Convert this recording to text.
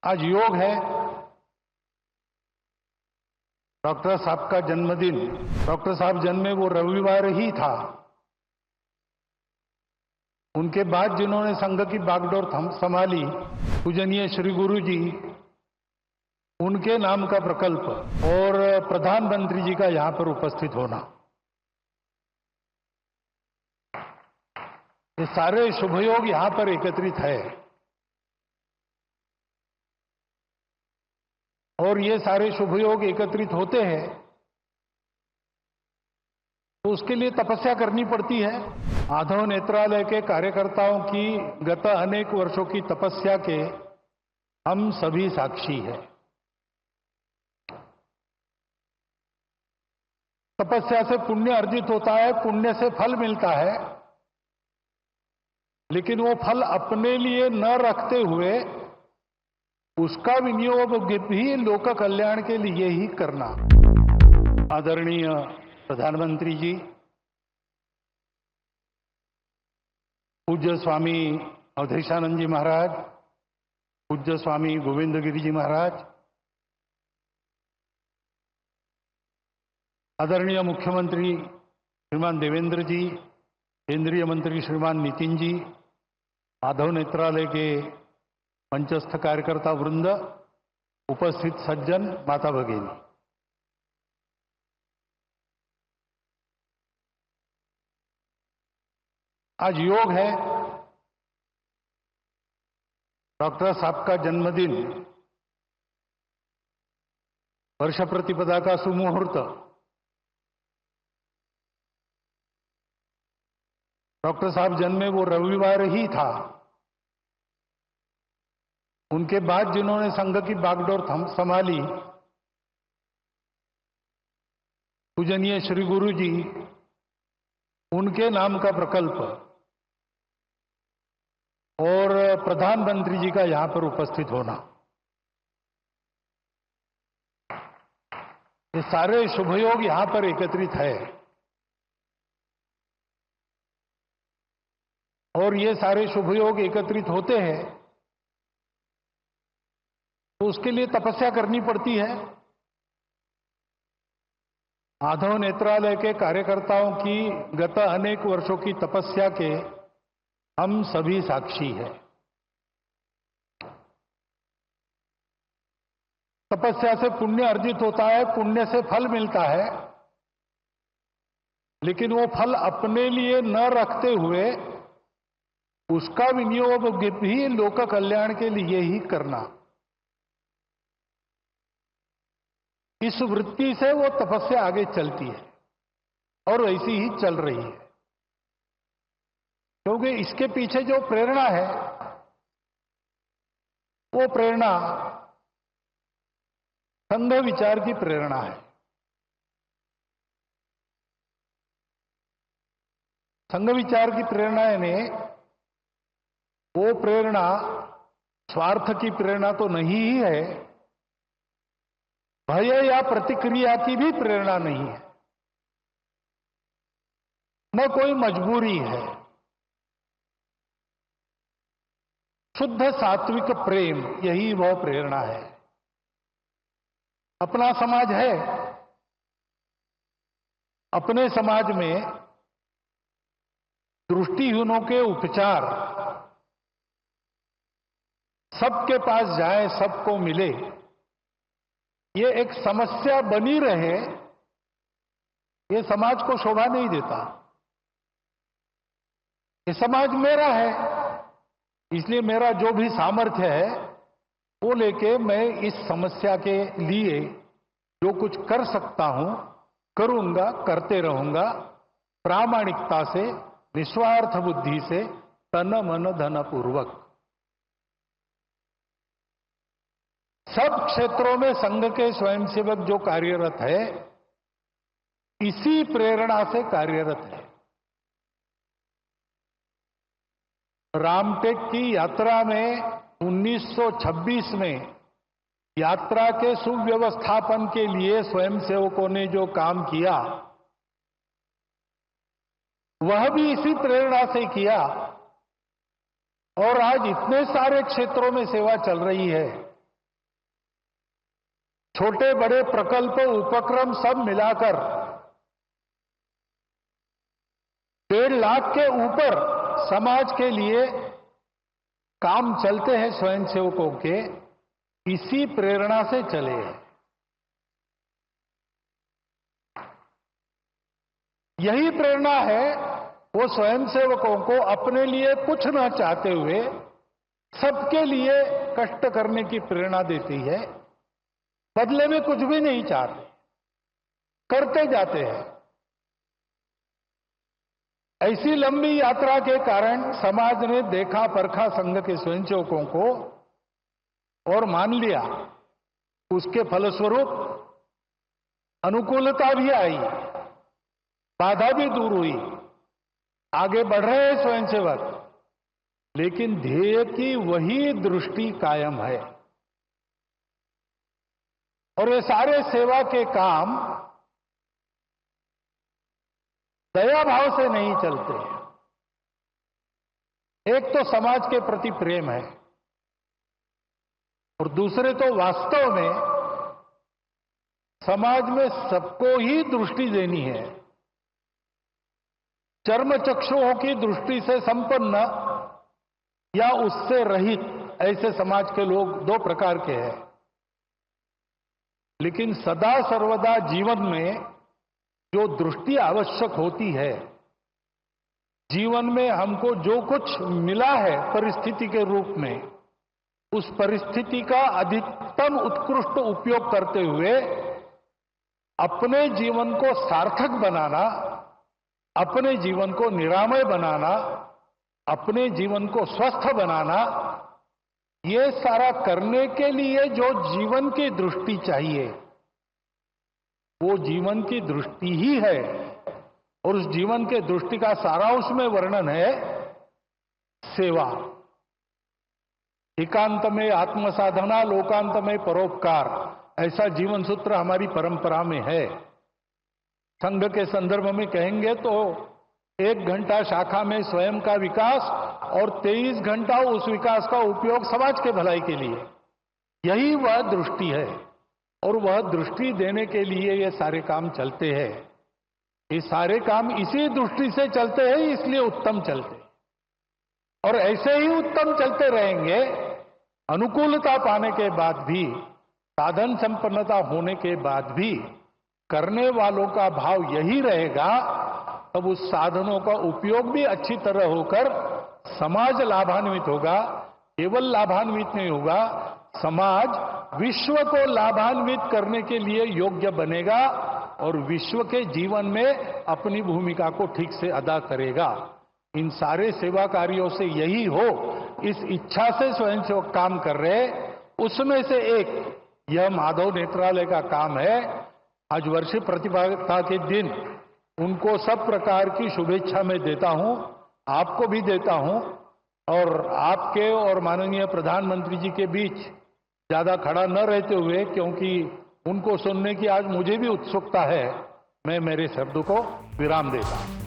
आज योग है। डॉक्टर साहब का जन्मदिन। डॉक्टर साहब जन्मे वो रविवार ही था। उनके बाद जिन्होंने संघ की बागडोर संभाली, पूजनीय श्री गुरु जी, उनके नाम का प्रकल्प और प्रधानमंत्री जी का यहां पर उपस्थित होना, ये सारे शुभयोग यहां पर एकत्रित है। और ये सारे शुभयोग एकत्रित होते हैं तो उसके लिए तपस्या करनी पड़ती है। माधव नेत्रालय के कार्यकर्ताओं की गत अनेक वर्षों की तपस्या के हम सभी साक्षी हैं। तपस्या से पुण्य अर्जित होता है, पुण्य से फल मिलता है, लेकिन वो फल अपने लिए न रखते हुए उसका विनियोग भी लोक कल्याण के लिए ही करना। आदरणीय प्रधानमंत्री जी, पूज्य स्वामी अवधेशानंद जी महाराज, पूज्य स्वामी गोविंद गिरी जी महाराज, आदरणीय मुख्यमंत्री श्रीमान देवेंद्र जी, केंद्रीय मंत्री श्रीमान नितिन जी, माधव नेत्रालय के मंचस्थ कार्यकर्ता वृंद, उपस्थित सज्जन, माता भगिनी, आज योग है। डॉक्टर साहब का जन्मदिन, वर्ष प्रतिपदा का सुमुहूर्त। डॉक्टर साहब जन्मे वो रविवार ही था। उनके बाद जिन्होंने संघ की बागडोर संभाली, पूजनीय श्री गुरु जी, उनके नाम का प्रकल्प और प्रधानमंत्री जी का यहां पर उपस्थित होना, ये सारे शुभयोग यहां पर एकत्रित है। और ये सारे शुभयोग एकत्रित होते हैं तो उसके लिए तपस्या करनी पड़ती है। माधव नेत्रालय के कार्यकर्ताओं की गत अनेक वर्षों की तपस्या के हम सभी साक्षी हैं। तपस्या से पुण्य अर्जित होता है, पुण्य से फल मिलता है, लेकिन वो फल अपने लिए न रखते हुए उसका विनियोग भी लोक कल्याण के लिए ही करना, इस वृत्ति से वो तपस्या आगे चलती है और वैसी ही चल रही है। क्योंकि इसके पीछे जो प्रेरणा है वो प्रेरणा संघ विचार की प्रेरणा है। संघ विचार की प्रेरणा ने वो प्रेरणा स्वार्थ की प्रेरणा तो नहीं ही है, भय या प्रतिक्रिया की भी प्रेरणा नहीं है, न कोई मजबूरी है। शुद्ध सात्विक प्रेम, यही वह प्रेरणा है। अपना समाज है, अपने समाज में दृष्टिहीनों के उपचार सबके पास जाए, सबको मिले, ये एक समस्या बनी रहे, ये समाज को शोभा नहीं देता। ये समाज मेरा है, इसलिए मेरा जो भी सामर्थ्य है वो लेके मैं इस समस्या के लिए जो कुछ कर सकता हूं करूंगा, करते रहूंगा, प्रामाणिकता से, निस्वार्थ बुद्धि से, तन मन धन पूर्वक। सब क्षेत्रों में संघ के स्वयंसेवक जो कार्यरत है, इसी प्रेरणा से कार्यरत है। रामटेक की यात्रा में 1926 में यात्रा के सुव्यवस्थापन के लिए स्वयंसेवकों ने जो काम किया, वह भी इसी प्रेरणा से किया। और आज इतने सारे क्षेत्रों में सेवा चल रही है छोटे बड़े प्रकल्प उपक्रम सब मिलाकर 1.5 लाख के ऊपर समाज के लिए काम चलते हैं स्वयंसेवकों के, इसी प्रेरणा से चले हैं। यही प्रेरणा है वो स्वयंसेवकों को अपने लिए कुछ न चाहते हुए सबके लिए कष्ट करने की प्रेरणा देती है। बदले में कुछ भी नहीं चाहते, करते जाते हैं। ऐसी लंबी यात्रा के कारण समाज ने देखा परखा संघ के स्वयंसेवकों को और मान लिया। उसके फलस्वरूप अनुकूलता भी आई, बाधा भी दूर हुई, आगे बढ़ रहे हैं स्वयंसेवक, लेकिन ध्येय की वही दृष्टि कायम है। और ये सारे सेवा के काम दया भाव से नहीं चलते। एक तो समाज के प्रति प्रेम है और दूसरे तो वास्तव में समाज में सबको ही दृष्टि देनी है। चर्मचक्षुओं की दृष्टि से संपन्न या उससे रहित ऐसे समाज के लोग 2 प्रकार के हैं। लेकिन सदा सर्वदा जीवन में जो दृष्टि आवश्यक होती है, जीवन में हमको जो कुछ मिला है परिस्थिति के रूप में, उस परिस्थिति का अधिकतम उत्कृष्ट उपयोग करते हुए अपने जीवन को सार्थक बनाना, अपने जीवन को निरामय बनाना, अपने जीवन को स्वस्थ बनाना, ये सारा करने के लिए जो जीवन की दृष्टि चाहिए, वो जीवन की दृष्टि ही है। और उस जीवन के दृष्टि का सारा उसमें वर्णन है सेवा। एकांत में आत्मसाधना, लोकांत में परोपकार, ऐसा जीवन सूत्र हमारी परंपरा में है। संघ के संदर्भ में कहेंगे तो 1 घंटा शाखा में स्वयं का विकास और 23 घंटा उस विकास का उपयोग समाज के भलाई के लिए, यही वह दृष्टि है। और वह दृष्टि देने के लिए ये सारे काम चलते हैं। ये सारे काम इसी दृष्टि से चलते हैं, इसलिए उत्तम चलते हैं। और ऐसे ही उत्तम चलते रहेंगे। अनुकूलता पाने के बाद भी, साधन संपन्नता होने के बाद भी करने वालों का भाव यही रहेगा, तब उस साधनों का उपयोग भी अच्छी तरह होकर समाज लाभान्वित होगा। केवल लाभान्वित नहीं होगा, समाज विश्व को लाभान्वित करने के लिए योग्य बनेगा और विश्व के जीवन में अपनी भूमिका को ठीक से अदा करेगा। इन सारे सेवा कार्यों से यही हो, इस इच्छा से स्वयंसेवक काम कर रहे। उसमें से एक यह माधव नेत्रालय का काम है। आज वर्ष प्रतिभागिता के दिन उनको सब प्रकार की शुभेच्छा मैं देता हूं, आपको भी देता हूं। और आपके और माननीय प्रधानमंत्री जी के बीच ज्यादा खड़ा न रहते हुए, क्योंकि उनको सुनने की आज मुझे भी उत्सुकता है, मैं मेरे शब्द को विराम देता हूं।